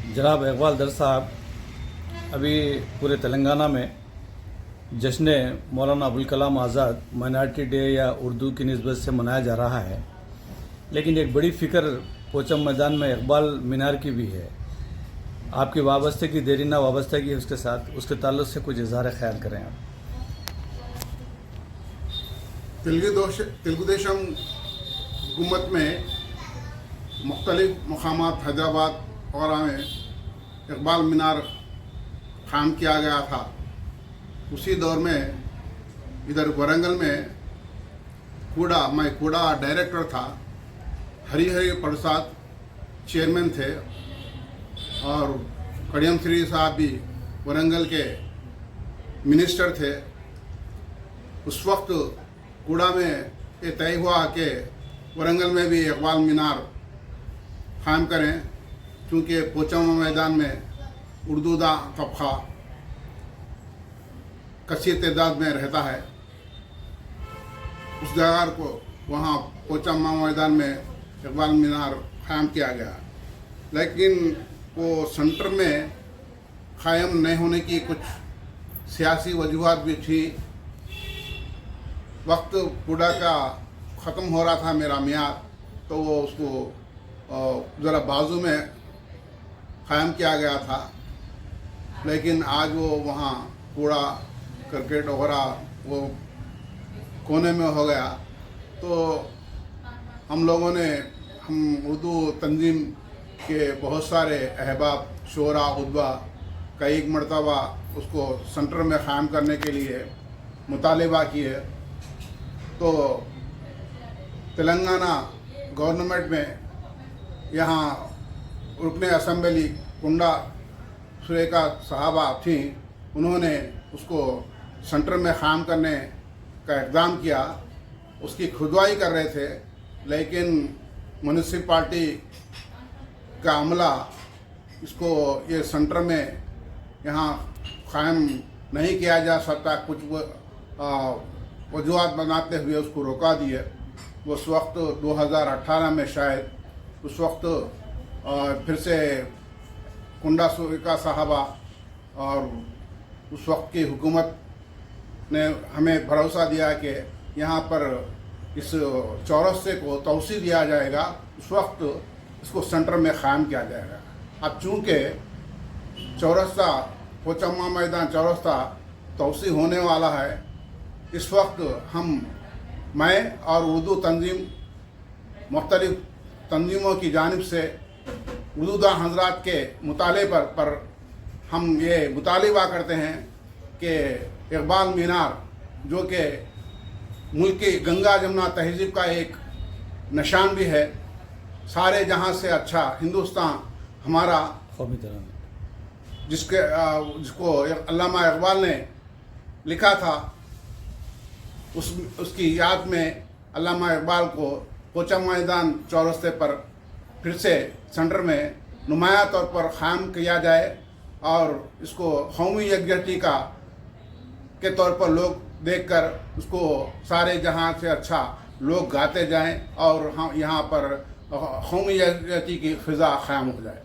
जनाब इकबाल दर साहब, अभी पूरे तेलंगाना में जश्न मौलाना अबुल कलाम आज़ाद माइनॉरिटी डे या उर्दू की निस्बत से मनाया जा रहा है, लेकिन एक बड़ी फ़िक्र पोचम मैदान में इकबाल मीनार की भी है। आपकी वाबस्तगी देरी ना वाबस्तगी है उसके साथ, उसके ताल्लुक़ से कुछ इज़हार ख्याल करें आप। తెలుగుదేశం हुकूमत में मुख्तलिफ मकामात हैदराबाद वगैरह में इकबाल मीनार कायम किया गया था। उसी दौर में इधर वरंगल में मैं कूड़ा डायरेक्टर था, हरिहरि प्रसाद चेयरमैन थे और कड़ियम श्री साहब भी वरंगल के मिनिस्टर थे। उस वक्त कूड़ा में ये तय हुआ कि वरंगल में भी इकबाल मीनार कायम करें, क्योंकि पोचम मैदान में उर्दू दा तबका कसीर तादाद में रहता है। उस जगह को वहाँ पोचम मैदान में इकबाल मीनार कायम किया गया, लेकिन वो सेंटर में कायम नहीं होने की कुछ सियासी वजूहत भी थी। वक्त कूड़ा का ख़त्म हो रहा था मेरा मियाद, तो वो उसको ज़रा बाजू में कायम किया गया था, लेकिन आज वो वहाँ कूड़ा क्रिकेट वगैरह वो कोने में हो गया। तो हम लोगों ने उर्दू तंजीम के बहुत सारे अहबाब शोरा उद्वा कई मरतबा उसको सेंटर में कायम करने के लिए मुतालिबा किए। तो तेलंगाना गवर्नमेंट में यहाँ रुकने असम्बली कुंडा सुरेखा साहबा थी, उन्होंने उसको सेंटर में कायम करने का इक़दाम किया। उसकी खुदवाई कर रहे थे, लेकिन म्यूनिसिपैलिटी का अमला इसको ये सेंटर में यहाँ कायम नहीं किया जा सकता, कुछ वजूहत बनाते हुए उसको रोका दिए। उस वक्त 2018 में शायद उस वक्त फिर से कुंडा सुरेखा साहबा और उस वक्त की हुकूमत ने हमें भरोसा दिया कि यहाँ पर इस चौरस्ते को तोसी दिया जाएगा, उस वक्त इसको सेंटर में कायम किया जाएगा। अब चूँकि चौरस्ता पोचम्मा मैदान चौरस्ता तोसी होने वाला है, इस वक्त मैं और उर्दू तंजीम मुख्तलिफ तंजीमों की जानिब से उर्दू दा हजरात के मुताले पर हम ये मुतालिबा करते हैं कि इकबाल मीनार, जो कि मुल्क की गंगा जमुना तहजीब का एक निशान भी है, सारे जहाँ से अच्छा हिंदुस्तान हमारा कौमी तरह जिसको अल्लामा इकबाल ने लिखा था, उसकी याद में अल्लामा इकबाल को पोचम मैदान चौरस्ते पर फिर से सेंटर में नुमाया तौर पर कायम किया जाए और इसको कौमी यकजहती का के तौर पर लोग देखकर उसको सारे जहां से अच्छा लोग गाते जाएं और हम यहाँ पर कौमी यकजहती की फ़िज़ा कायम हो जाए।